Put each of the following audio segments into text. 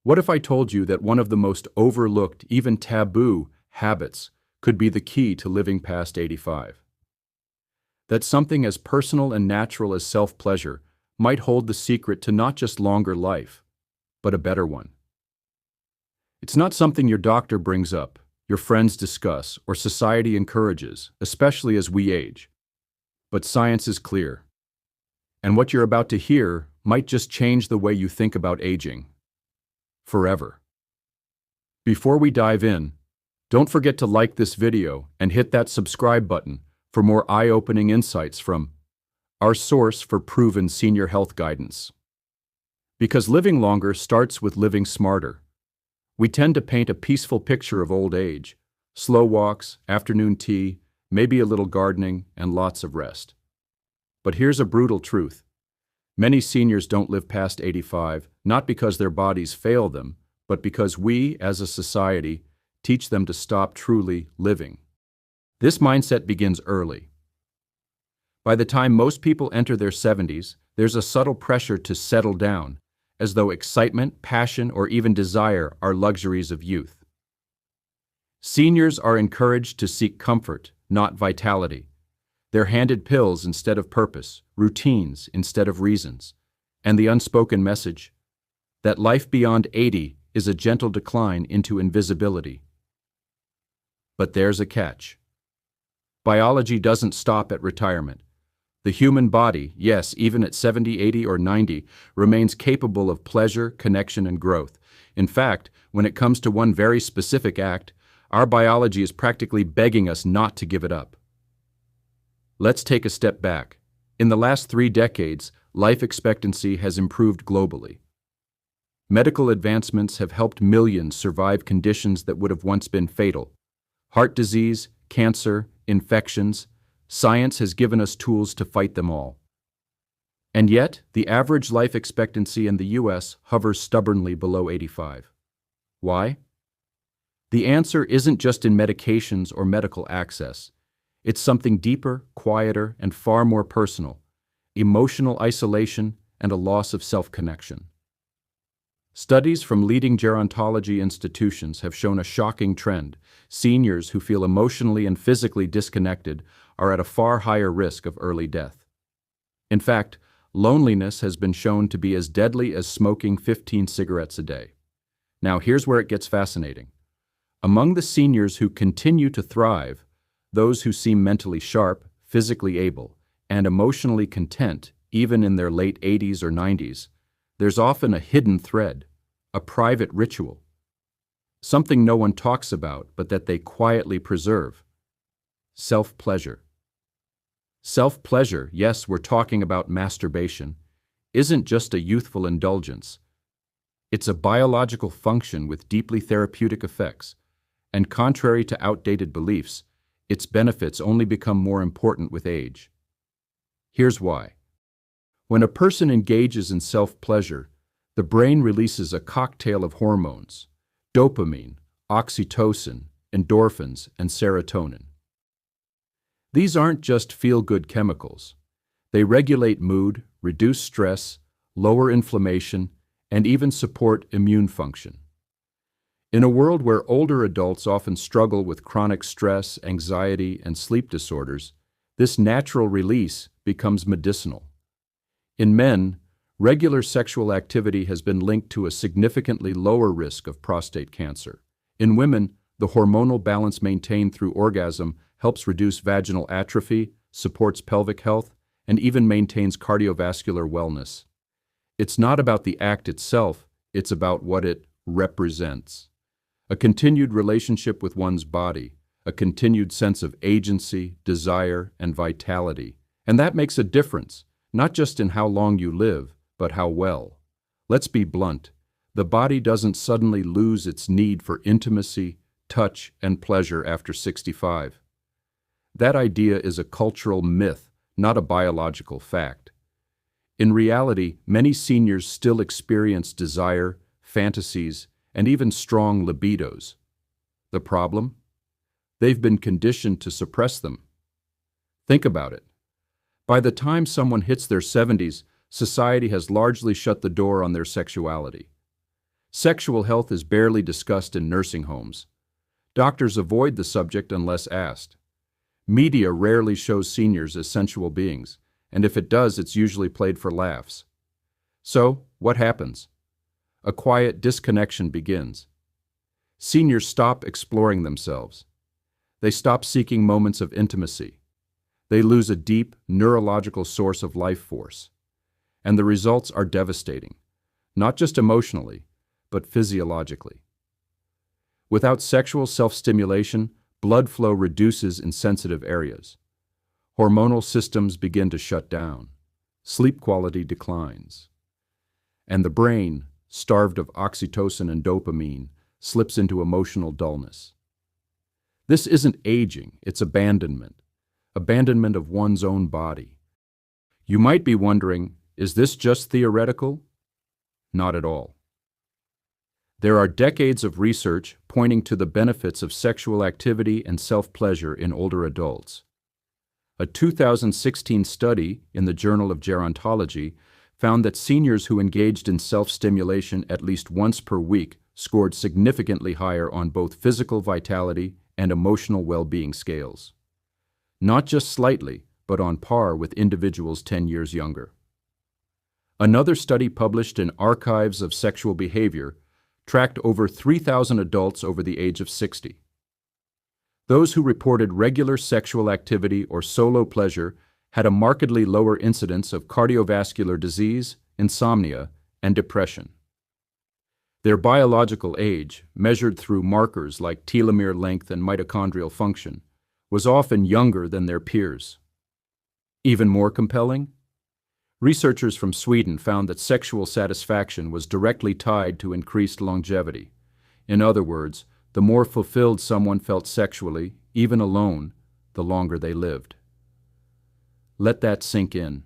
What if I told you that one of the most overlooked, even taboo, habits could be the key to living past 85? That something as personal and natural as self-pleasure might hold the secret to not just longer life, but a better one. It's not something your doctor brings up, your friends discuss, or society encourages, especially as we age. But science is clear. And what you're about to hear might just change the way you think about aging. Forever. Before we dive in, don't forget to like this video and hit that subscribe button for more eye-opening insights from our source for proven senior health guidance. Because living longer starts with living smarter. We tend to paint a peaceful picture of old age: slow walks, afternoon tea, maybe a little gardening, and lots of rest. But here's a brutal truth. Many seniors don't live past 85, not because their bodies fail them, but because we, as a society, teach them to stop truly living. This mindset begins early. By the time most people enter their 70s, there's a subtle pressure to settle down, as though excitement, passion, or even desire are luxuries of youth. Seniors are encouraged to seek comfort, not vitality. They're handed pills instead of purpose, routines instead of reasons, and the unspoken message that life beyond 80 is a gentle decline into invisibility. But there's a catch. Biology doesn't stop at retirement. The human body, yes, even at 70, 80, or 90, remains capable of pleasure, connection, and growth. In fact, when it comes to one very specific act, our biology is practically begging us not to give it up. Let's take a step back. In the last 3 decades, life expectancy has improved globally. Medical advancements have helped millions survive conditions that would have once been fatal. Heart disease, cancer, infections. Science has given us tools to fight them all. And yet, the average life expectancy in the U.S. hovers stubbornly below 85. Why? The answer isn't just in medications or medical access. It's something deeper, quieter, and far more personal: emotional isolation and a loss of self-connection. Studies from leading gerontology institutions have shown a shocking trend. Seniors who feel emotionally and physically disconnected are at a far higher risk of early death. In fact, loneliness has been shown to be as deadly as smoking 15 cigarettes a day. Now here's where it gets fascinating. Among the seniors who continue to thrive, those who seem mentally sharp, physically able, and emotionally content even in their late 80s or 90s, there's often a hidden thread, a private ritual, something no one talks about but that they quietly preserve: self-pleasure. Self-pleasure, yes, we're talking about masturbation, isn't just a youthful indulgence. It's a biological function with deeply therapeutic effects, and contrary to outdated beliefs, its benefits only become more important with age. Here's why. When a person engages in self-pleasure, the brain releases a cocktail of hormones: dopamine, oxytocin, endorphins, and serotonin. These aren't just feel-good chemicals. They regulate mood, reduce stress, lower inflammation, and even support immune function. In a world where older adults often struggle with chronic stress, anxiety, and sleep disorders, this natural release becomes medicinal. In men, regular sexual activity has been linked to a significantly lower risk of prostate cancer. In women, the hormonal balance maintained through orgasm helps reduce vaginal atrophy, supports pelvic health, and even maintains cardiovascular wellness. It's not about the act itself, it's about what it represents. A continued relationship with one's body, a continued sense of agency, desire, and vitality. And that makes a difference, not just in how long you live, but how well. Let's be blunt. The body doesn't suddenly lose its need for intimacy, touch, and pleasure after 65. That idea is a cultural myth, not a biological fact. In reality, many seniors still experience desire, fantasies, and even strong libidos. The problem? They've been conditioned to suppress them. Think about it. By the time someone hits their 70s, society has largely shut the door on their sexuality. Sexual health is barely discussed in nursing homes. Doctors avoid the subject unless asked. Media rarely shows seniors as sensual beings, and if it does, it's usually played for laughs. So, what happens? A quiet disconnection begins. Seniors stop exploring themselves. They stop seeking moments of intimacy. They lose a deep, neurological source of life force. And the results are devastating, not just emotionally, but physiologically. Without sexual self-stimulation, blood flow reduces in sensitive areas. Hormonal systems begin to shut down. Sleep quality declines. And the brain, starved of oxytocin and dopamine, slips into emotional dullness. This isn't aging, it's abandonment. Abandonment of one's own body. You might be wondering, is this just theoretical? Not at all. There are decades of research pointing to the benefits of sexual activity and self-pleasure in older adults. A 2016 study in the Journal of Gerontology found that seniors who engaged in self-stimulation at least once per week scored significantly higher on both physical vitality and emotional well-being scales. Not just slightly, but on par with individuals 10 years younger. Another study published in Archives of Sexual Behavior tracked over 3,000 adults over the age of 60. Those who reported regular sexual activity or solo pleasure had a markedly lower incidence of cardiovascular disease, insomnia, and depression. Their biological age, measured through markers like telomere length and mitochondrial function, was often younger than their peers. Even more compelling? Researchers from Sweden found that sexual satisfaction was directly tied to increased longevity. In other words, the more fulfilled someone felt sexually, even alone, the longer they lived. Let that sink in.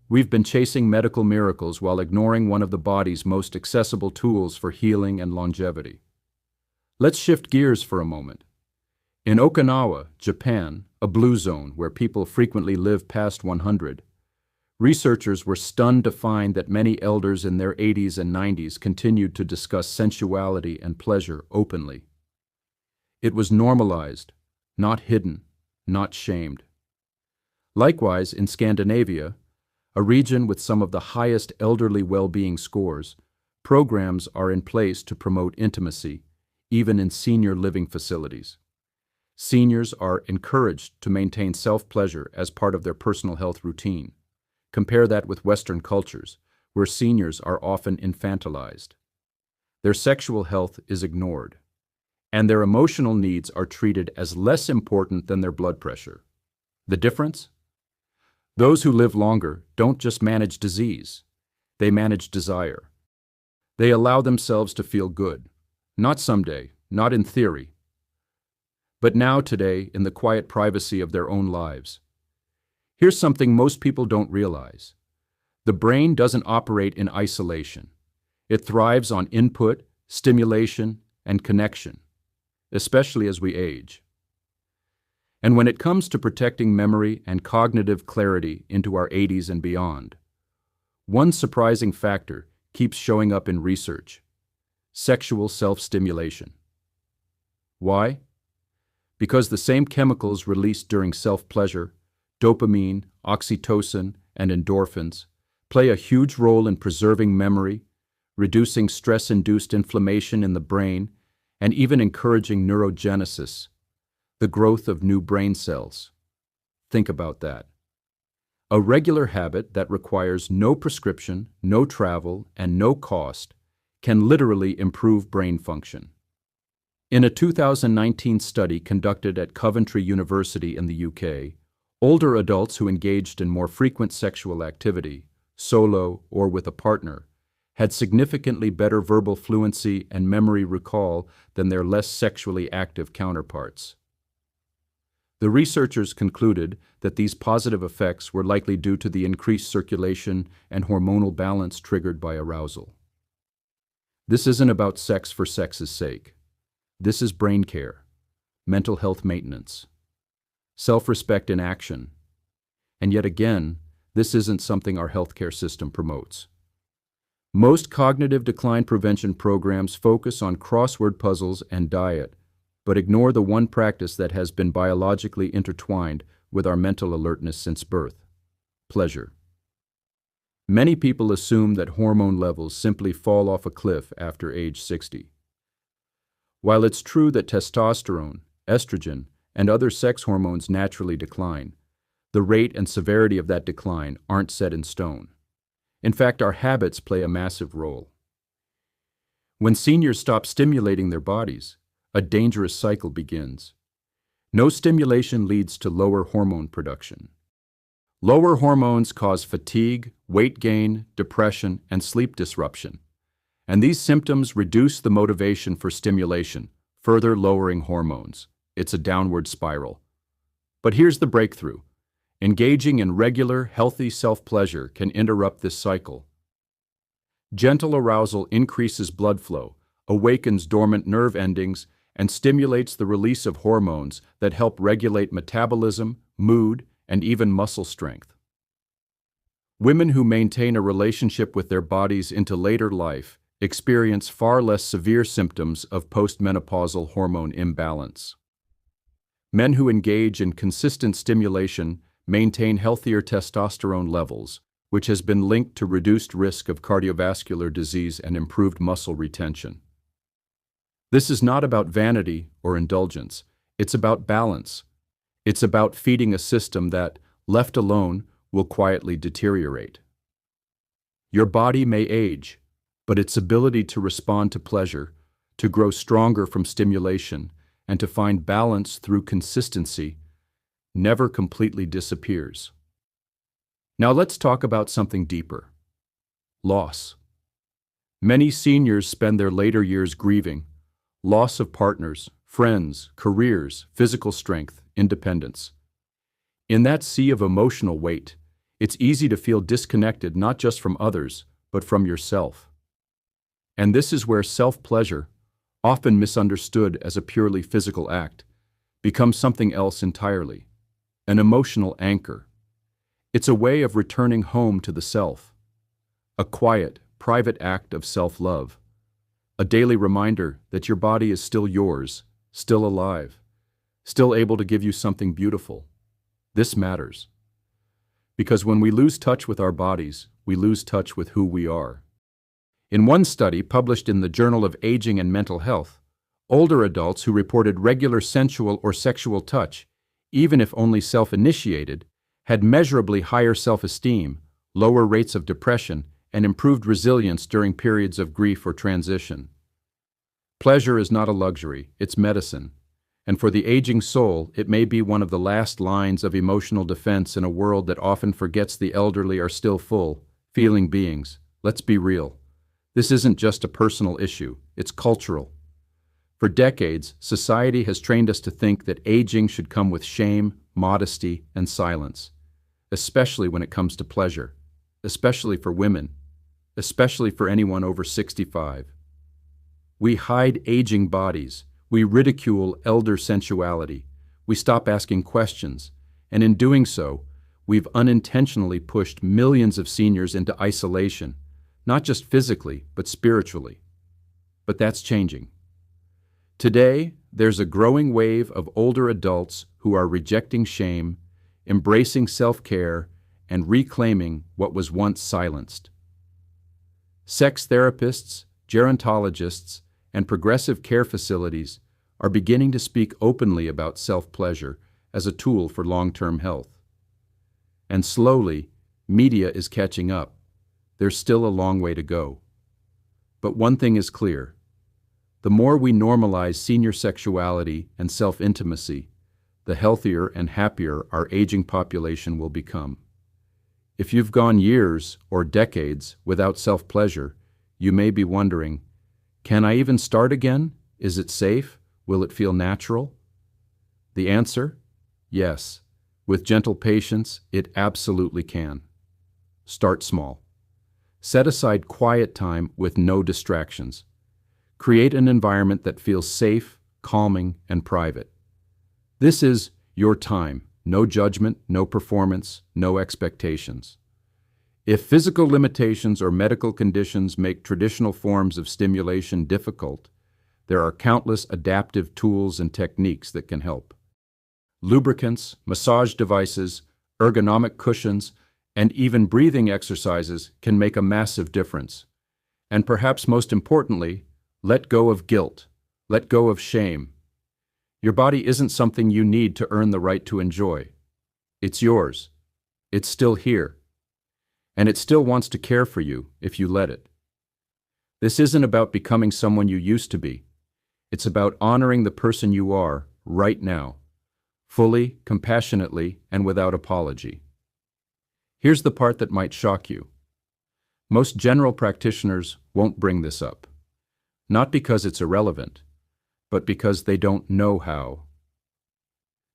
We've been chasing medical miracles while ignoring one of the body's most accessible tools for healing and longevity. Let's shift gears for a moment. In Okinawa, Japan, a blue zone where people frequently live past 100, researchers were stunned to find that many elders in their 80s and 90s continued to discuss sensuality and pleasure openly. It was normalized, not hidden, not shamed. Likewise, in Scandinavia, a region with some of the highest elderly well-being scores, programs are in place to promote intimacy, even in senior living facilities. Seniors are encouraged to maintain self-pleasure as part of their personal health routine. Compare that with Western cultures, where seniors are often infantilized. Their sexual health is ignored, and their emotional needs are treated as less important than their blood pressure. The difference? Those who live longer don't just manage disease, they manage desire. They allow themselves to feel good, not someday, not in theory, but now today in the quiet privacy of their own lives. Here's something most people don't realize. The brain doesn't operate in isolation. It thrives on input, stimulation, and connection, especially as we age. And when it comes to protecting memory and cognitive clarity into our 80s and beyond, one surprising factor keeps showing up in research: sexual self-stimulation. Why? Because the same chemicals released during self-pleasure, dopamine, oxytocin, and endorphins, play a huge role in preserving memory, reducing stress-induced inflammation in the brain, and even encouraging neurogenesis, the growth of new brain cells. Think about that. A regular habit that requires no prescription, no travel, and no cost can literally improve brain function. In a 2019 study conducted at Coventry University in the UK, older adults who engaged in more frequent sexual activity, solo or with a partner, had significantly better verbal fluency and memory recall than their less sexually active counterparts. The researchers concluded that these positive effects were likely due to the increased circulation and hormonal balance triggered by arousal. This isn't about sex for sex's sake. This is brain care, mental health maintenance, self-respect in action. And yet again, this isn't something our healthcare system promotes. Most cognitive decline prevention programs focus on crossword puzzles and diet, but ignore the one practice that has been biologically intertwined with our mental alertness since birth: pleasure. Many people assume that hormone levels simply fall off a cliff after age 60. While it's true that testosterone, estrogen, and other sex hormones naturally decline, the rate and severity of that decline aren't set in stone. In fact, our habits play a massive role. When seniors stop stimulating their bodies, a dangerous cycle begins. No stimulation leads to lower hormone production. Lower hormones cause fatigue, weight gain, depression, and sleep disruption. And these symptoms reduce the motivation for stimulation, further lowering hormones. It's a downward spiral. But here's the breakthrough. Engaging in regular, healthy self-pleasure can interrupt this cycle. Gentle arousal increases blood flow, awakens dormant nerve endings, and stimulates the release of hormones that help regulate metabolism, mood, and even muscle strength. Women who maintain a relationship with their bodies into later life experience far less severe symptoms of postmenopausal hormone imbalance. Men who engage in consistent stimulation maintain healthier testosterone levels, which has been linked to reduced risk of cardiovascular disease and improved muscle retention. This is not about vanity or indulgence. It's about balance. It's about feeding a system that, left alone, will quietly deteriorate. Your body may age, but its ability to respond to pleasure, to grow stronger from stimulation, and to find balance through consistency never completely disappears. Now let's talk about something deeper: loss. Many seniors spend their later years grieving loss of partners, friends, careers, physical strength, independence. In that sea of emotional weight, it's easy to feel disconnected not just from others, but from yourself. And this is where self-pleasure, often misunderstood as a purely physical act, becomes something else entirely: an emotional anchor. It's a way of returning home to the self, a quiet, private act of self-love, a daily reminder that your body is still yours, still alive, still able to give you something beautiful. This matters, because when we lose touch with our bodies, we lose touch with who we are. In one study published in the Journal of Aging and Mental Health, older adults who reported regular sensual or sexual touch, even if only self-initiated, had measurably higher self-esteem, lower rates of depression, and improved resilience during periods of grief or transition. Pleasure is not a luxury, it's medicine. And for the aging soul, it may be one of the last lines of emotional defense in a world that often forgets the elderly are still full, feeling beings. Let's be real. This isn't just a personal issue, it's cultural. For decades, society has trained us to think that aging should come with shame, modesty, and silence, especially when it comes to pleasure, especially for women, especially for anyone over 65. We hide aging bodies, we ridicule elder sensuality, we stop asking questions, and in doing so, we've unintentionally pushed millions of seniors into isolation, not just physically, but spiritually. But that's changing. Today, there's a growing wave of older adults who are rejecting shame, embracing self-care, and reclaiming what was once silenced. Sex therapists, gerontologists, and progressive care facilities are beginning to speak openly about self-pleasure as a tool for long-term health. And slowly, media is catching up. There's still a long way to go. But one thing is clear: the more we normalize senior sexuality and self-intimacy, the healthier and happier our aging population will become. If you've gone years or decades without self-pleasure, you may be wondering, can I even start again? Is it safe? Will it feel natural? The answer? Yes. With gentle patience, it absolutely can. Start small. Set aside quiet time with no distractions. Create an environment that feels safe, calming, and private. This is your time. No judgment, no performance, no expectations. If physical limitations or medical conditions make traditional forms of stimulation difficult, there are countless adaptive tools and techniques that can help. Lubricants, massage devices, ergonomic cushions, and even breathing exercises can make a massive difference. And perhaps most importantly, let go of guilt. Let go of shame. Your body isn't something you need to earn the right to enjoy. It's yours. It's still here. And it still wants to care for you if you let it. This isn't about becoming someone you used to be. It's about honoring the person you are right now, fully, compassionately, and without apology. Here's the part that might shock you. Most general practitioners won't bring this up. Not because it's irrelevant, but because they don't know how.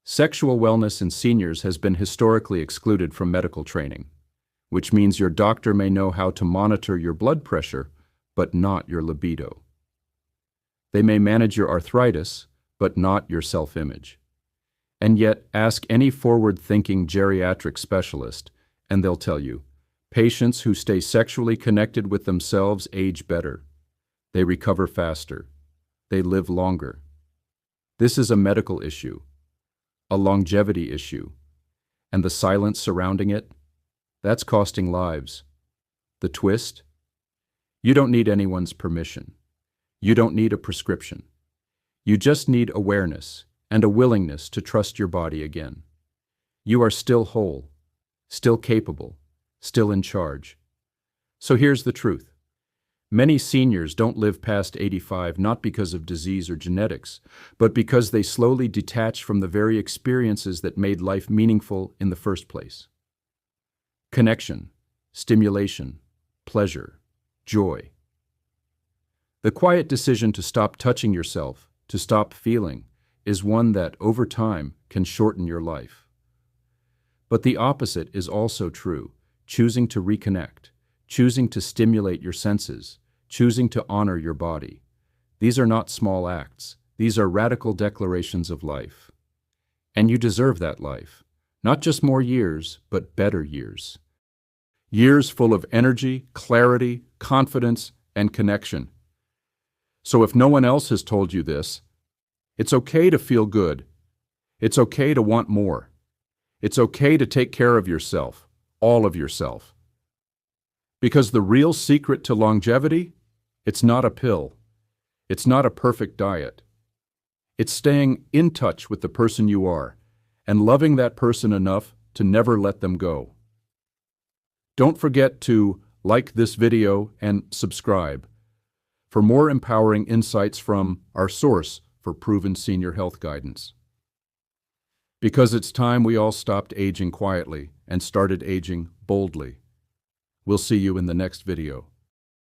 Sexual wellness in seniors has been historically excluded from medical training, which means your doctor may know how to monitor your blood pressure, but not your libido. They may manage your arthritis, but not your self-image. And yet, ask any forward-thinking geriatric specialist, and they'll tell you, patients who stay sexually connected with themselves age better. They recover faster. They live longer. This is a medical issue, a longevity issue, and the silence surrounding it, that's costing lives. The twist? You don't need anyone's permission. You don't need a prescription. You just need awareness and a willingness to trust your body again. You are still whole, still capable, still in charge. So here's the truth. Many seniors don't live past 85 not because of disease or genetics, but because they slowly detach from the very experiences that made life meaningful in the first place. Connection, stimulation, pleasure, joy. The quiet decision to stop touching yourself, to stop feeling, is one that, over time, can shorten your life. But the opposite is also true, choosing to reconnect, choosing to stimulate your senses, choosing to honor your body. These are not small acts. These are radical declarations of life. And you deserve that life. Not just more years, but better years. Years full of energy, clarity, confidence, and connection. So if no one else has told you this, it's okay to feel good. It's okay to want more. It's okay to take care of yourself, all of yourself. Because the real secret to longevity, it's not a pill. It's not a perfect diet. It's staying in touch with the person you are and loving that person enough to never let them go. Don't forget to like this video and subscribe for more empowering insights from our source for proven senior health guidance. Because it's time we all stopped aging quietly and started aging boldly. We'll see you in the next video.